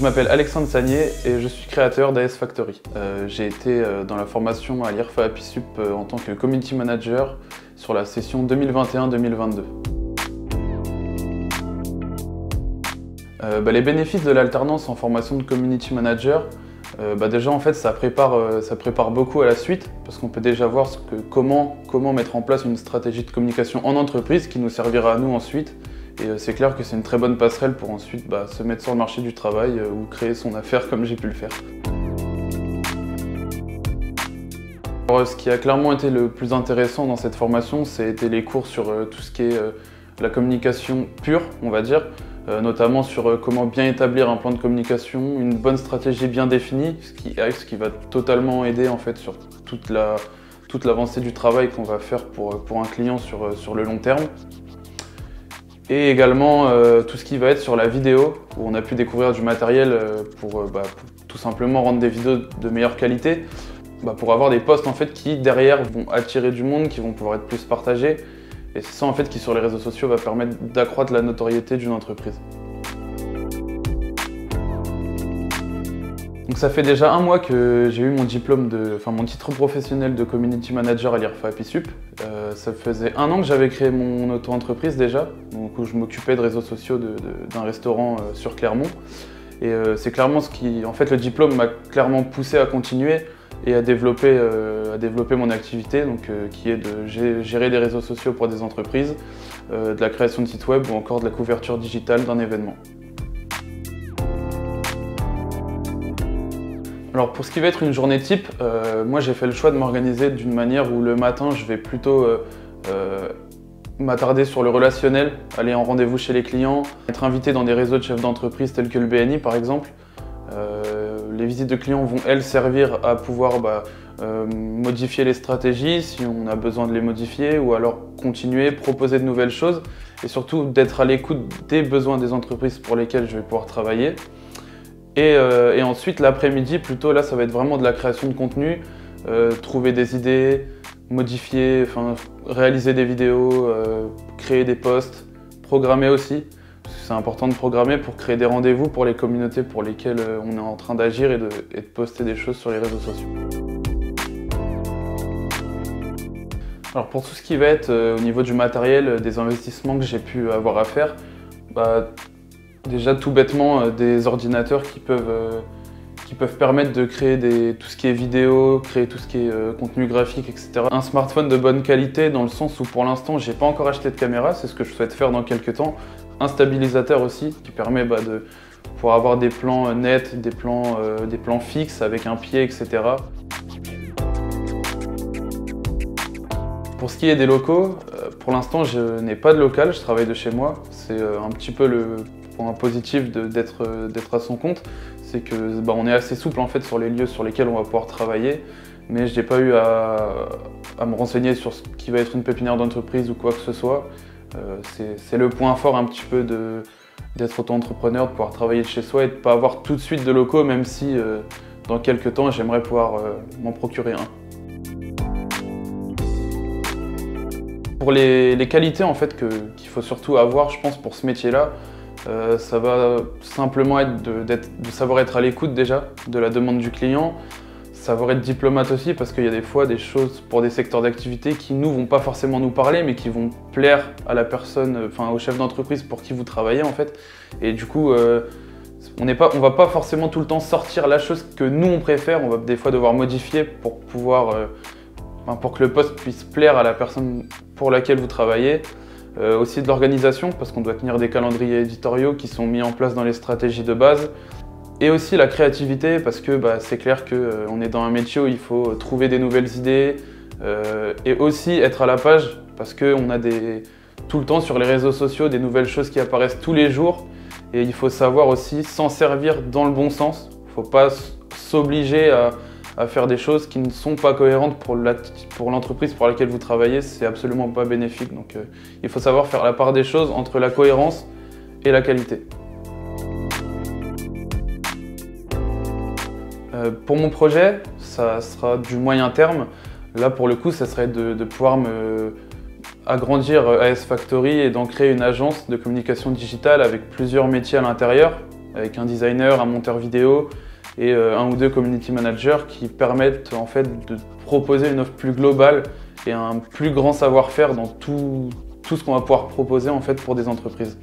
je m'appelle Alexandre Sagnier et je suis créateur d'AS Factory. J'ai été dans la formation à l'IRFA APISUP en tant que Community Manager sur la session 2021-2022. Les bénéfices de l'alternance en formation de Community Manager, déjà en fait ça prépare beaucoup à la suite parce qu'on peut déjà voir comment mettre en place une stratégie de communication en entreprise qui nous servira à nous ensuite. Et c'est clair que c'est une très bonne passerelle pour ensuite se mettre sur le marché du travail ou créer son affaire comme j'ai pu le faire. Alors, ce qui a clairement été le plus intéressant dans cette formation, c'était les cours sur tout ce qui est la communication pure, on va dire, notamment sur comment bien établir un plan de communication, une bonne stratégie bien définie, ce qui va totalement aider en fait sur toute l'avancée du travail qu'on va faire pour un client sur le long terme. Et également tout ce qui va être sur la vidéo, où on a pu découvrir du matériel pour tout simplement rendre des vidéos de meilleure qualité, pour avoir des posts en fait qui derrière vont attirer du monde, qui vont pouvoir être plus partagés. Et c'est ça en fait qui sur les réseaux sociaux va permettre d'accroître la notoriété d'une entreprise. Donc ça fait déjà un mois que j'ai eu mon mon titre professionnel de Community Manager à l'IRFA APISUP. Ça faisait un an que j'avais créé mon auto-entreprise déjà, donc où je m'occupais de réseaux sociaux d'un restaurant sur Clermont. Et c'est clairement le diplôme m'a clairement poussé à continuer et à développer mon activité, qui est de gérer des réseaux sociaux pour des entreprises, de la création de sites web ou encore de la couverture digitale d'un événement. Alors pour ce qui va être une journée type, moi j'ai fait le choix de m'organiser d'une manière où le matin je vais plutôt m'attarder sur le relationnel, aller en rendez-vous chez les clients, être invité dans des réseaux de chefs d'entreprise tels que le BNI par exemple. Les visites de clients vont elles servir à pouvoir modifier les stratégies si on a besoin de les modifier ou alors continuer, proposer de nouvelles choses et surtout d'être à l'écoute des besoins des entreprises pour lesquelles je vais pouvoir travailler. Et ensuite l'après-midi, plutôt là ça va être vraiment de la création de contenu, trouver des idées, modifier, réaliser des vidéos, créer des posts, programmer aussi. C'est important de programmer pour créer des rendez-vous pour les communautés pour lesquelles on est en train d'agir et de poster des choses sur les réseaux sociaux. Alors pour tout ce qui va être au niveau du matériel, des investissements que j'ai pu avoir à faire, déjà tout bêtement des ordinateurs qui peuvent permettre de créer tout ce qui est vidéo, créer tout ce qui est contenu graphique, etc. Un smartphone de bonne qualité dans le sens où pour l'instant j'ai pas encore acheté de caméra, c'est ce que je souhaite faire dans quelques temps. Un stabilisateur aussi qui permet de pouvoir avoir des plans nets, des plans fixes avec un pied, etc. Pour ce qui est des locaux, pour l'instant je n'ai pas de local, je travaille de chez moi. C'est un petit peu le point positif d'être à son compte, c'est que on est assez souple en fait sur les lieux sur lesquels on va pouvoir travailler, mais je n'ai pas eu à me renseigner sur ce qui va être une pépinière d'entreprise ou quoi que ce soit. C'est le point fort un petit peu d'être auto-entrepreneur, de pouvoir travailler de chez soi et de ne pas avoir tout de suite de locaux, même si dans quelques temps j'aimerais pouvoir m'en procurer un. Pour les qualités en fait qu'il faut surtout avoir, je pense, pour ce métier-là, ça va simplement être de savoir être à l'écoute déjà de la demande du client, savoir être diplomate aussi parce qu'il y a des fois des choses pour des secteurs d'activité qui nous vont pas forcément nous parler mais qui vont plaire à la personne, au chef d'entreprise pour qui vous travaillez en fait. Et du coup, on va pas forcément tout le temps sortir la chose que nous on préfère, on va des fois devoir modifier pour pouvoir pour que le poste puisse plaire à la personne pour laquelle vous travaillez. Aussi de l'organisation, parce qu'on doit tenir des calendriers éditoriaux qui sont mis en place dans les stratégies de base. Et aussi la créativité, parce que c'est clair qu'on est dans un métier où il faut trouver des nouvelles idées et aussi être à la page, parce qu'on a tout le temps sur les réseaux sociaux des nouvelles choses qui apparaissent tous les jours. Et il faut savoir aussi s'en servir dans le bon sens. Il ne faut pas s'obliger à faire des choses qui ne sont pas cohérentes pour l'entreprise pour laquelle vous travaillez, c'est absolument pas bénéfique. Donc il faut savoir faire la part des choses entre la cohérence et la qualité. Pour mon projet, ça sera du moyen terme. Là pour le coup, ça serait de pouvoir agrandir AS Factory et d'en créer une agence de communication digitale avec plusieurs métiers à l'intérieur. avec un designer, un monteur vidéo et un ou deux community managers qui permettent en fait de proposer une offre plus globale et un plus grand savoir-faire dans tout ce qu'on va pouvoir proposer en fait pour des entreprises.